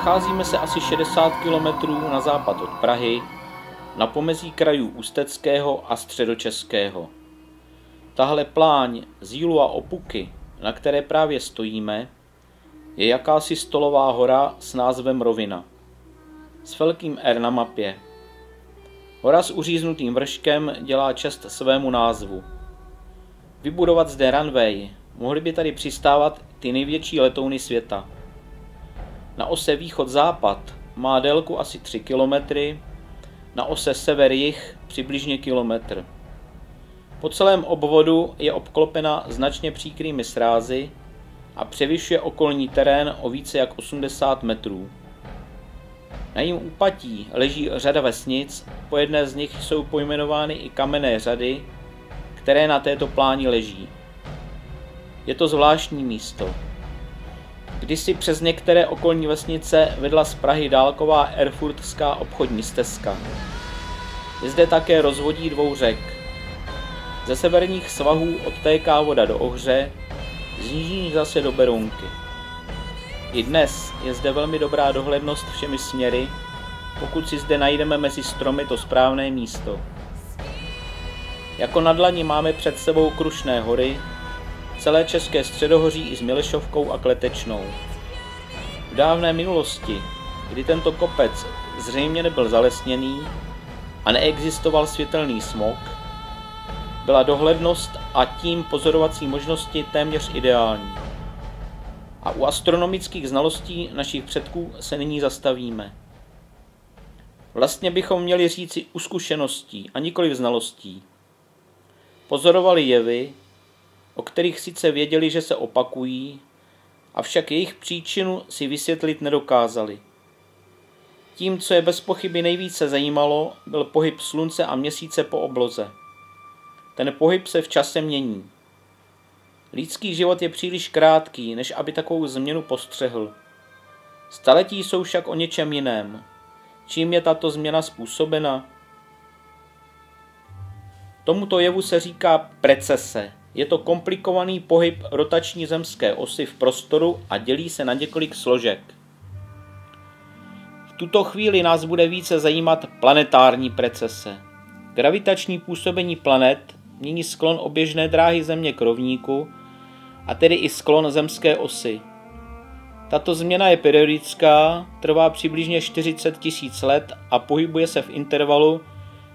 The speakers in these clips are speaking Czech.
Nacházíme se asi 60 km na západ od Prahy, na pomezí krajů Ústeckého a Středočeského. Tahle pláň z Jílu a Opuky, na které právě stojíme, je jakási stolová hora s názvem Rovina, s velkým R na mapě. Hora s uříznutým vrškem dělá čest svému názvu. Vybudovat zde runway, mohly by tady přistávat ty největší letouny světa. Na ose východ-západ má délku asi 3 km, na ose sever-jih přibližně kilometr. Po celém obvodu je obklopena značně příkrými srázy a převyšuje okolní terén o více jak 80 metrů. Na jejím úpatí leží řada vesnic, po jedné z nich jsou pojmenovány i kamenné řady, které na této pláni leží. Je to zvláštní místo. Kdysi přes některé okolní vesnice vedla z Prahy dálková erfurtská obchodní stezka. Je zde také rozvodí dvou řek. Ze severních svahů odtéká voda do Ohře, z jižních zase do Berounky. I dnes je zde velmi dobrá dohlednost všemi směry, pokud si zde najdeme mezi stromy to správné místo. Jako na dlani máme před sebou Krušné hory, celé České středohoří i s Milešovkou a Kletečnou. V dávné minulosti, kdy tento kopec zřejmě nebyl zalesněný a neexistoval světelný smog, byla dohlednost a tím pozorovací možnosti téměř ideální. A u astronomických znalostí našich předků se nyní zastavíme. Vlastně bychom měli říci u zkušeností a nikoli znalostí. Pozorovali jevy, o kterých sice věděli, že se opakují, avšak jejich příčinu si vysvětlit nedokázali. Tím, co je bez pochyby nejvíce zajímalo, byl pohyb slunce a měsíce po obloze. Ten pohyb se v čase mění. Lidský život je příliš krátký, než aby takovou změnu postřehl. Staletí jsou však o něčem jiném. Čím je tato změna způsobena? Tomuto jevu se říká precese. Je to komplikovaný pohyb rotační zemské osy v prostoru a dělí se na několik složek. V tuto chvíli nás bude více zajímat planetární precese. Gravitační působení planet mění sklon oběžné dráhy Země k rovníku, a tedy i sklon zemské osy. Tato změna je periodická, trvá přibližně 40 000 let a pohybuje se v intervalu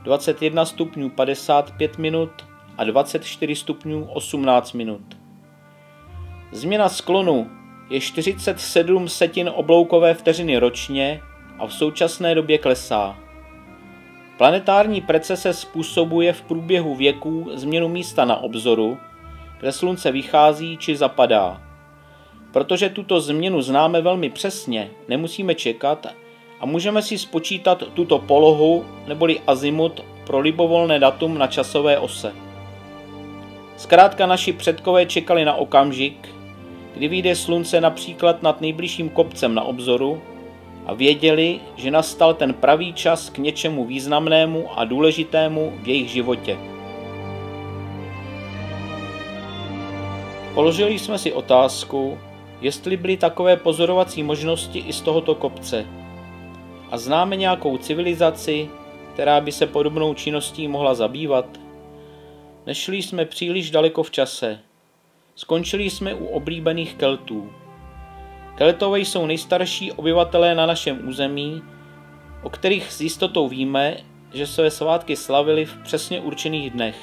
21 stupňů 55 minut a 24 stupňů 18 minut. Změna sklonu je 47 setin obloukové vteřiny ročně a v současné době klesá. Planetární precese způsobuje v průběhu věků změnu místa na obzoru, kde slunce vychází či zapadá. Protože tuto změnu známe velmi přesně, nemusíme čekat a můžeme si spočítat tuto polohu neboli azimut pro libovolné datum na časové ose. Zkrátka naši předkové čekali na okamžik, kdy vyjde slunce například nad nejbližším kopcem na obzoru a věděli, že nastal ten pravý čas k něčemu významnému a důležitému v jejich životě. Položili jsme si otázku, jestli byly takové pozorovací možnosti i z tohoto kopce. A známe nějakou civilizaci, která by se podobnou činností mohla zabývat? Nešli jsme příliš daleko v čase. Skončili jsme u oblíbených Keltů. Keltové jsou nejstarší obyvatelé na našem území, o kterých s jistotou víme, že své svátky slavili v přesně určených dnech.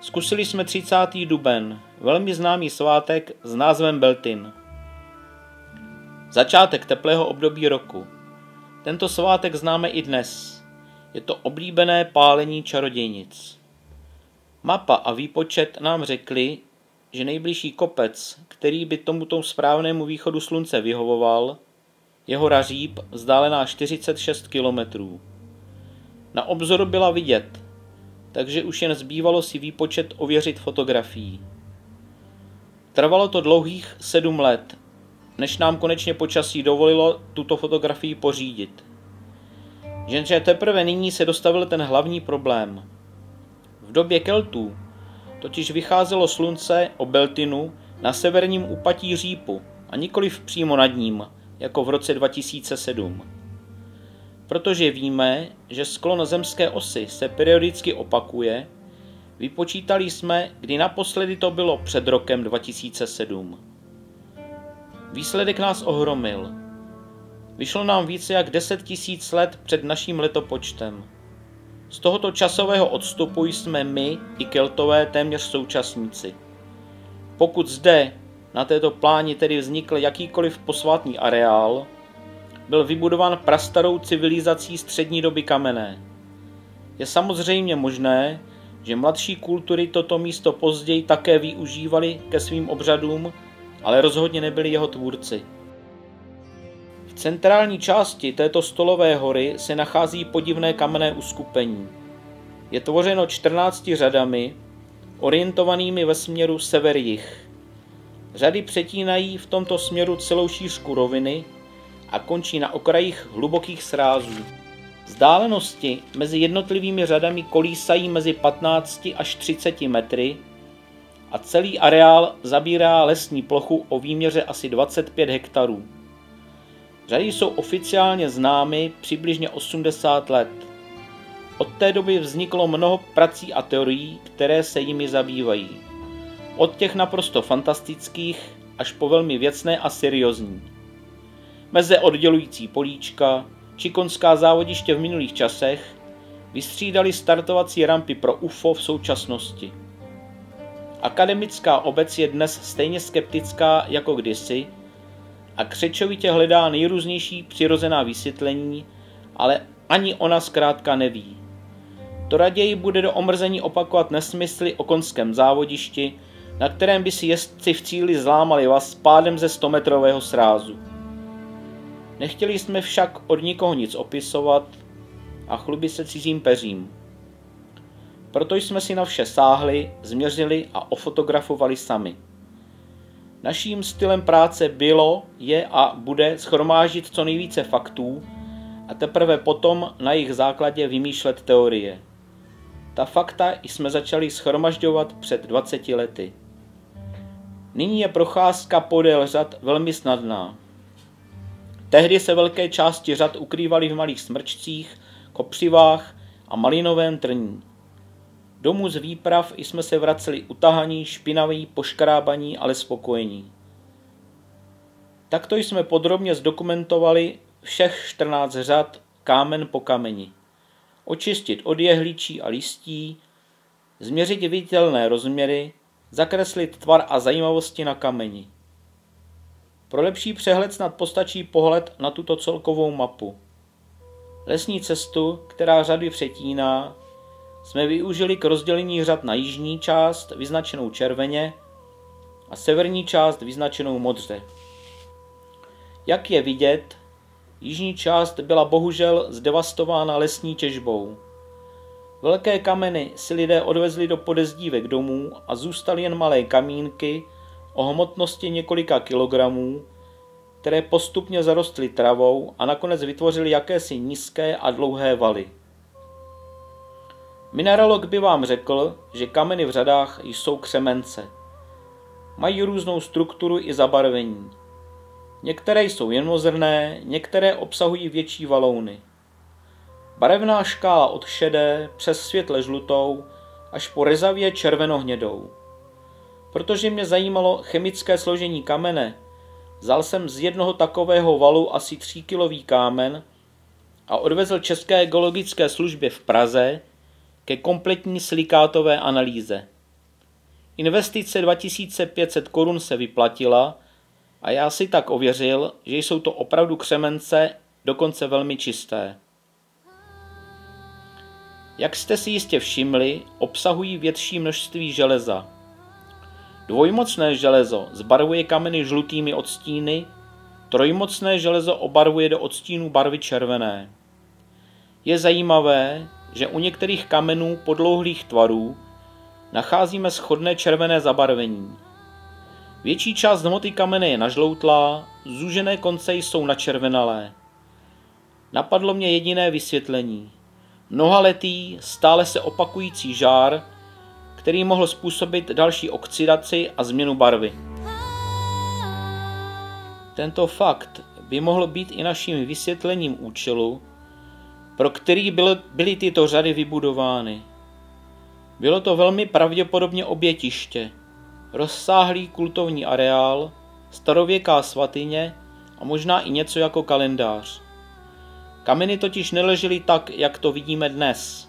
Zkusili jsme 30. duben, velmi známý svátek s názvem Beltin. Začátek teplého období roku. Tento svátek známe i dnes. Je to oblíbené pálení čarodějnic. Mapa a výpočet nám řekli, že nejbližší kopec, který by tomuto správnému východu slunce vyhovoval, je hora Říp, vzdálená 46 kilometrů. Na obzoru byla vidět, takže už jen zbývalo si výpočet ověřit fotografií. Trvalo to dlouhých 7 let, než nám konečně počasí dovolilo tuto fotografii pořídit. Jenže teprve nyní se dostavil ten hlavní problém. V době Keltů totiž vycházelo slunce o Beltinu na severním úpatí Řípu a nikoliv přímo nad ním, jako v roce 2007. Protože víme, že sklon zemské osy se periodicky opakuje, vypočítali jsme, kdy naposledy to bylo před rokem 2007. Výsledek nás ohromil. Vyšlo nám více jak 10 000 let před naším letopočtem. Z tohoto časového odstupu jsme my i Keltové téměř současníci. Pokud zde, na této pláni tedy vznikl jakýkoliv posvátný areál, byl vybudován prastarou civilizací střední doby kamenné. Je samozřejmě možné, že mladší kultury toto místo později také využívaly ke svým obřadům, ale rozhodně nebyli jeho tvůrci. V centrální části této stolové hory se nachází podivné kamenné uskupení. Je tvořeno 14 řadami, orientovanými ve směru sever-jih. Řady přetínají v tomto směru celou šířku roviny a končí na okrajích hlubokých srázů. Vzdálenosti mezi jednotlivými řadami kolísají mezi 15 až 30 metry a celý areál zabírá lesní plochu o výměře asi 25 hektarů. Řady jsou oficiálně známy přibližně 80 let. Od té doby vzniklo mnoho prací a teorií, které se jimi zabývají. Od těch naprosto fantastických až po velmi věcné a seriózní. Meze oddělující políčka či koňská závodiště v minulých časech vystřídali startovací rampy pro UFO v současnosti. Akademická obec je dnes stejně skeptická jako kdysi a křečovitě hledá nejrůznější přirozená vysvětlení, ale ani ona zkrátka neví. To raději bude do omrzení opakovat nesmysly o koňském závodišti, na kterém by si jezdci v cíli zlámali vaz pádem ze 100metrového srázu. Nechtěli jsme však od nikoho nic opisovat a chlubit se cizím peřím. Proto jsme si na vše sáhli, změřili a ofotografovali sami. Naším stylem práce bylo, je a bude shromáždit co nejvíce faktů a teprve potom na jejich základě vymýšlet teorie. Ta fakta jsme začali shromažďovat před 20 lety. Nyní je procházka podél řad velmi snadná. Tehdy se velké části řad ukrývaly v malých smrčcích, kopřivách a malinovém trní. Domů z výprav jsme se vraceli utahaní, špinaví, poškrábaní, ale spokojení. Takto jsme podrobně zdokumentovali všech 14 řad kámen po kameni. Očistit od jehličí a listí, změřit viditelné rozměry, zakreslit tvar a zajímavosti na kameni. Pro lepší přehled snad postačí pohled na tuto celkovou mapu. Lesní cestu, která řady přetíná, jsme využili k rozdělení řad na jižní část vyznačenou červeně a severní část vyznačenou modře. Jak je vidět, jižní část byla bohužel zdevastována lesní těžbou. Velké kameny si lidé odvezli do podezdívek domů a zůstaly jen malé kamínky o hmotnosti několika kilogramů, které postupně zarostly travou a nakonec vytvořily jakési nízké a dlouhé valy. Mineralog by vám řekl, že kameny v řadách jsou křemence. Mají různou strukturu i zabarvení. Některé jsou jednozrnné, některé obsahují větší valouny. Barevná škála od šedé přes světle žlutou až po rezavě červenohnědou. Protože mě zajímalo chemické složení kamene, vzal jsem z jednoho takového valu asi 3kilový kámen a odvezl České geologické službě v Praze ke kompletní silikátové analýze. Investice 2500 korun se vyplatila a já si tak ověřil, že jsou to opravdu křemence, dokonce velmi čisté. Jak jste si jistě všimli, obsahují větší množství železa. Dvojmocné železo zbarvuje kameny žlutými odstíny, trojmocné železo obarvuje do odstínů barvy červené. Je zajímavé, že u některých kamenů podlouhlých tvarů nacházíme shodné červené zabarvení. Větší část hmoty kamene je nažloutlá, zúžené konce jsou načervenalé. Napadlo mě jediné vysvětlení. Mnohaletý, stále se opakující žár, který mohl způsobit další oxidaci a změnu barvy. Tento fakt by mohl být i naším vysvětlením účelu, pro který byly tyto řady vybudovány. Bylo to velmi pravděpodobně obětiště, rozsáhlý kultovní areál, starověká svatyně a možná i něco jako kalendář. Kameny totiž neležely tak, jak to vidíme dnes.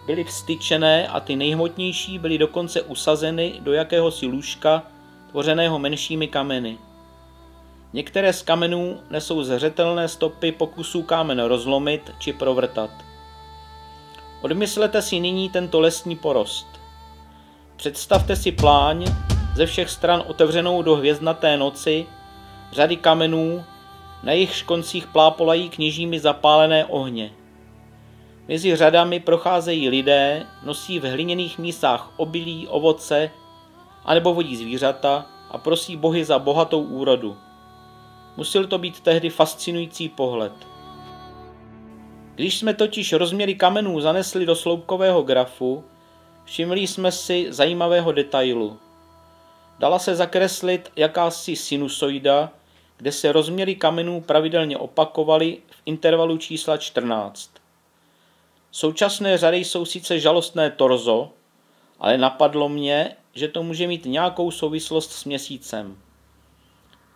Byly vstyčené a ty nejhmotnější byly dokonce usazeny do jakéhosi lůžka, tvořeného menšími kameny. Některé z kamenů nesou zřetelné stopy pokusů kámen rozlomit či provrtat. Odmyslete si nyní tento lesní porost. Představte si pláň, ze všech stran otevřenou do hvězdnaté noci, řady kamenů, na jejichž koncích plápolají kněžími zapálené ohně. Mezi řadami procházejí lidé, nosí v hliněných mísách obilí, ovoce, anebo vodí zvířata a prosí bohy za bohatou úrodu. Musel to být tehdy fascinující pohled. Když jsme totiž rozměry kamenů zanesli do sloupkového grafu, všimli jsme si zajímavého detailu. Dala se zakreslit jakási sinusoida, kde se rozměry kamenů pravidelně opakovaly v intervalu čísla 14. Současné řady jsou sice žalostné torzo, ale napadlo mě, že to může mít nějakou souvislost s měsícem.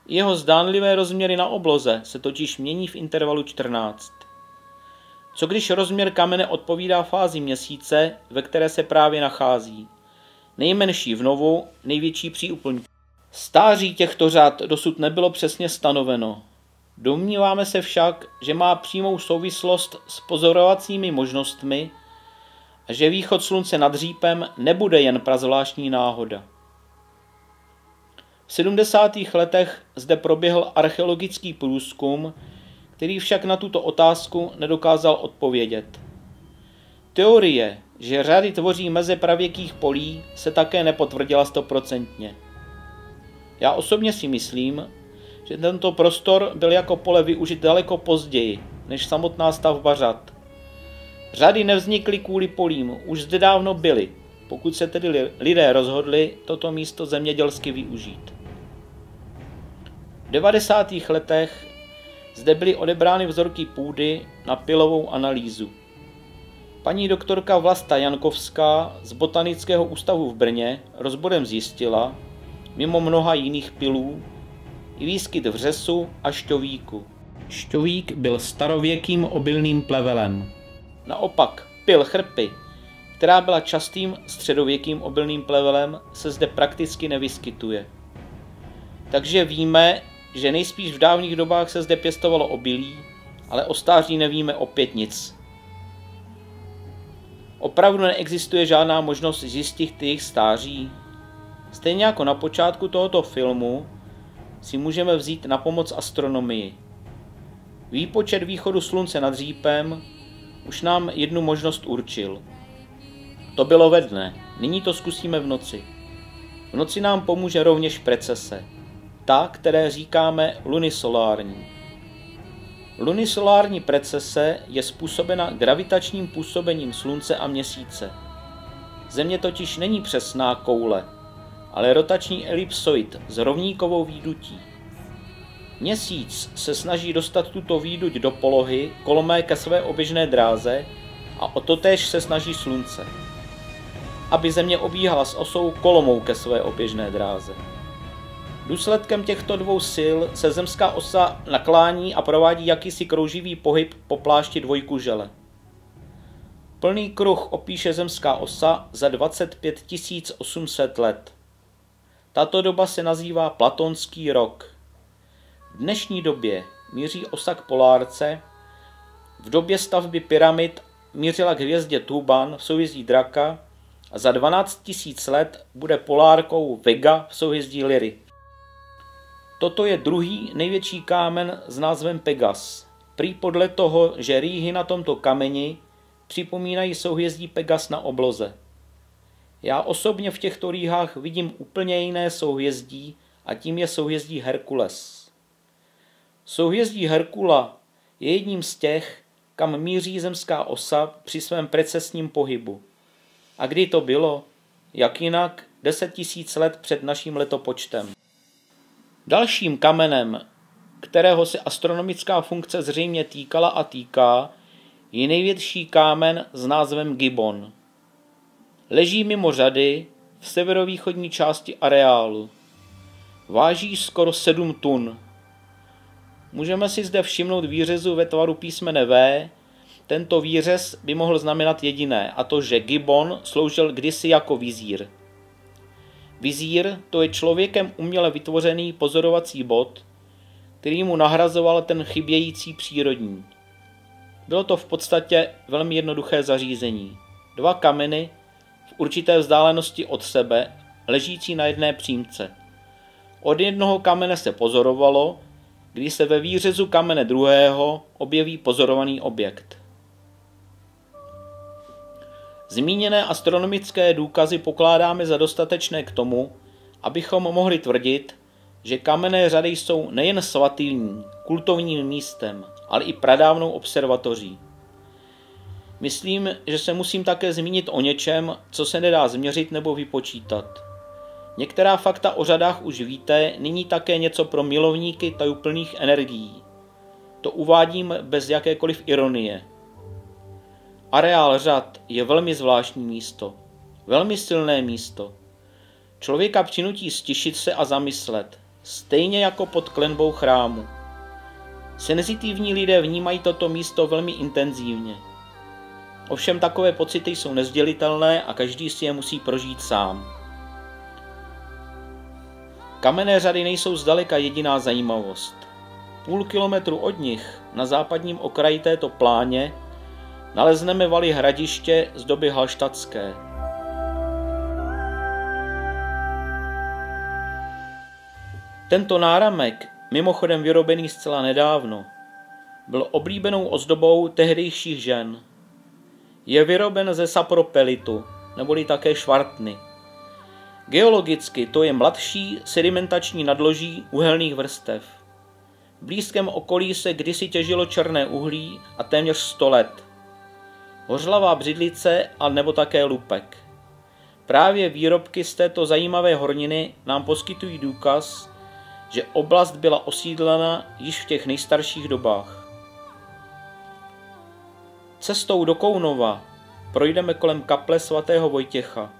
Jeho zdánlivé rozměry na obloze se totiž mění v intervalu 14. Co když rozměr kamene odpovídá fázi měsíce, ve které se právě nachází? Nejmenší v novu, největší při úplňku. Stáří těchto řad dosud nebylo přesně stanoveno. Domníváme se však, že má přímou souvislost s pozorovacími možnostmi a že východ slunce nad Řípem nebude jen prazvláštní náhoda. V 70. letech zde proběhl archeologický průzkum, který však na tuto otázku nedokázal odpovědět. Teorie, že řady tvoří meze pravěkých polí, se také nepotvrdila 100%. Já osobně si myslím, že tento prostor byl jako pole využit daleko později, než samotná stavba řad. Řady nevznikly kvůli polím, už zde dávno byly, pokud se tedy lidé rozhodli toto místo zemědělsky využít. V 90. letech zde byly odebrány vzorky půdy na pylovou analýzu. Paní doktorka Vlasta Jankovská z Botanického ústavu v Brně rozborem zjistila, mimo mnoha jiných pylů, i výskyt vřesu a šťovíku. Šťovík byl starověkým obilným plevelem. Naopak pyl chrpy, která byla častým středověkým obilným plevelem, se zde prakticky nevyskytuje. Takže víme, že nejspíš v dávných dobách se zde pěstovalo obilí, ale o stáří nevíme opět nic. Opravdu neexistuje žádná možnost zjistit jejich stáří? Stejně jako na počátku tohoto filmu si můžeme vzít na pomoc astronomii. Výpočet východu slunce nad Řípem už nám jednu možnost určil. To bylo ve dne, nyní to zkusíme v noci. V noci nám pomůže rovněž precese, ta, které říkáme lunisolární. Lunisolární precese je způsobena gravitačním působením slunce a měsíce. Země totiž není přesná koule, ale rotační elipsoid s rovníkovou výdutí. Měsíc se snaží dostat tuto výduť do polohy kolmé ke své oběžné dráze a o totéž se snaží slunce, aby Země obíhala s osou kolmou ke své oběžné dráze. Důsledkem těchto dvou sil se zemská osa naklání a provádí jakýsi krouživý pohyb po plášti dvojkužele. Plný kruh opíše zemská osa za 25 800 let. Tato doba se nazývá platonský rok. V dnešní době míří osa k polárce, v době stavby pyramid mířila k hvězdě Tuban v souhvězdí Draka a za 12 000 let bude polárkou Vega v souhvězdí Lyry. Toto je druhý největší kámen s názvem Pegas. Prý podle toho, že rýhy na tomto kameni připomínají souhvězdí Pegas na obloze. Já osobně v těchto rýhách vidím úplně jiné souhvězdí a tím je souhvězdí Herkules. Souhvězdí Herkula je jedním z těch, kam míří zemská osa při svém precesním pohybu. A kdy to bylo? Jak jinak 10 000 let před naším letopočtem. Dalším kamenem, kterého se astronomická funkce zřejmě týkala a týká, je největší kámen s názvem Gibbon. Leží mimo řady v severovýchodní části areálu. Váží skoro 7 tun. Můžeme si zde všimnout výřezu ve tvaru písmene V. Tento výřez by mohl znamenat jediné, a to, že Gibbon sloužil kdysi jako vizír. Vizír to je člověkem uměle vytvořený pozorovací bod, který mu nahrazoval ten chybějící přírodní. Bylo to v podstatě velmi jednoduché zařízení. 2 kameny v určité vzdálenosti od sebe, ležící na jedné přímce. Od jednoho kamene se pozorovalo, když se ve výřezu kamene druhého objeví pozorovaný objekt. Zmíněné astronomické důkazy pokládáme za dostatečné k tomu, abychom mohli tvrdit, že kamenné řady jsou nejen svatým, kultovním místem, ale i pradávnou observatoří. Myslím, že se musím také zmínit o něčem, co se nedá změřit nebo vypočítat. Některá fakta o řadách už víte, nyní také něco pro milovníky tajuplných energií. To uvádím bez jakékoliv ironie. Areál řad je velmi zvláštní místo, velmi silné místo. Člověka přinutí stišit se a zamyslet, stejně jako pod klenbou chrámu. Senzitivní lidé vnímají toto místo velmi intenzivně. Ovšem takové pocity jsou nezdělitelné a každý si je musí prožít sám. Kamenné řady nejsou zdaleka jediná zajímavost. Půl kilometru od nich, na západním okraji této pláně, nalezneme valy hradiště z doby halštatské. Tento náramek, mimochodem vyrobený zcela nedávno, byl oblíbenou ozdobou tehdejších žen. Je vyroben ze sapropelitu, neboli také švartny. Geologicky to je mladší sedimentační nadloží uhelných vrstev. V blízkém okolí se kdysi těžilo černé uhlí a téměř 100 let. Hořlavá břidlice a nebo také lupek. Právě výrobky z této zajímavé horniny nám poskytují důkaz, že oblast byla osídlena již v těch nejstarších dobách. Cestou do Kounova projdeme kolem kaple svatého Vojtěcha.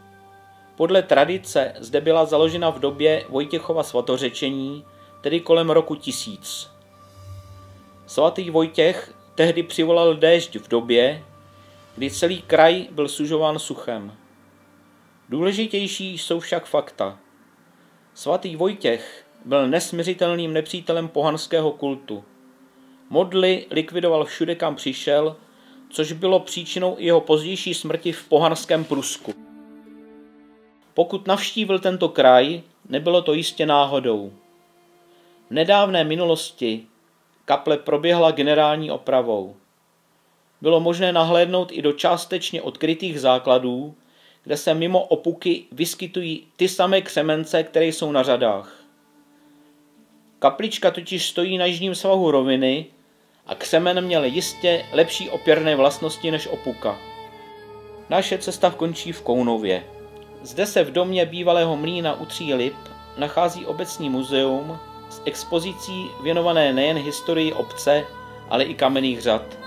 Podle tradice zde byla založena v době Vojtěchova svatořečení, tedy kolem roku 1000. Svatý Vojtěch tehdy přivolal déšť v době, kdy celý kraj byl sužován suchem. Důležitější jsou však fakta. Svatý Vojtěch byl nesmiřitelným nepřítelem pohanského kultu. Modly likvidoval všude, kam přišel, což bylo příčinou i jeho pozdější smrti v pohanském Prusku. Pokud navštívil tento kraj, nebylo to jistě náhodou. V nedávné minulosti kaple proběhla generální opravou. Bylo možné nahlédnout i do částečně odkrytých základů, kde se mimo opuky vyskytují ty samé křemence, které jsou na řadách. Kaplička totiž stojí na jižním svahu roviny a křemen měl jistě lepší opěrné vlastnosti než opuka. Naše cesta končí v Kounově. Zde se v domě bývalého mlýna u Tří Lip nachází obecní muzeum s expozicí věnované nejen historii obce, ale i kamenných řad.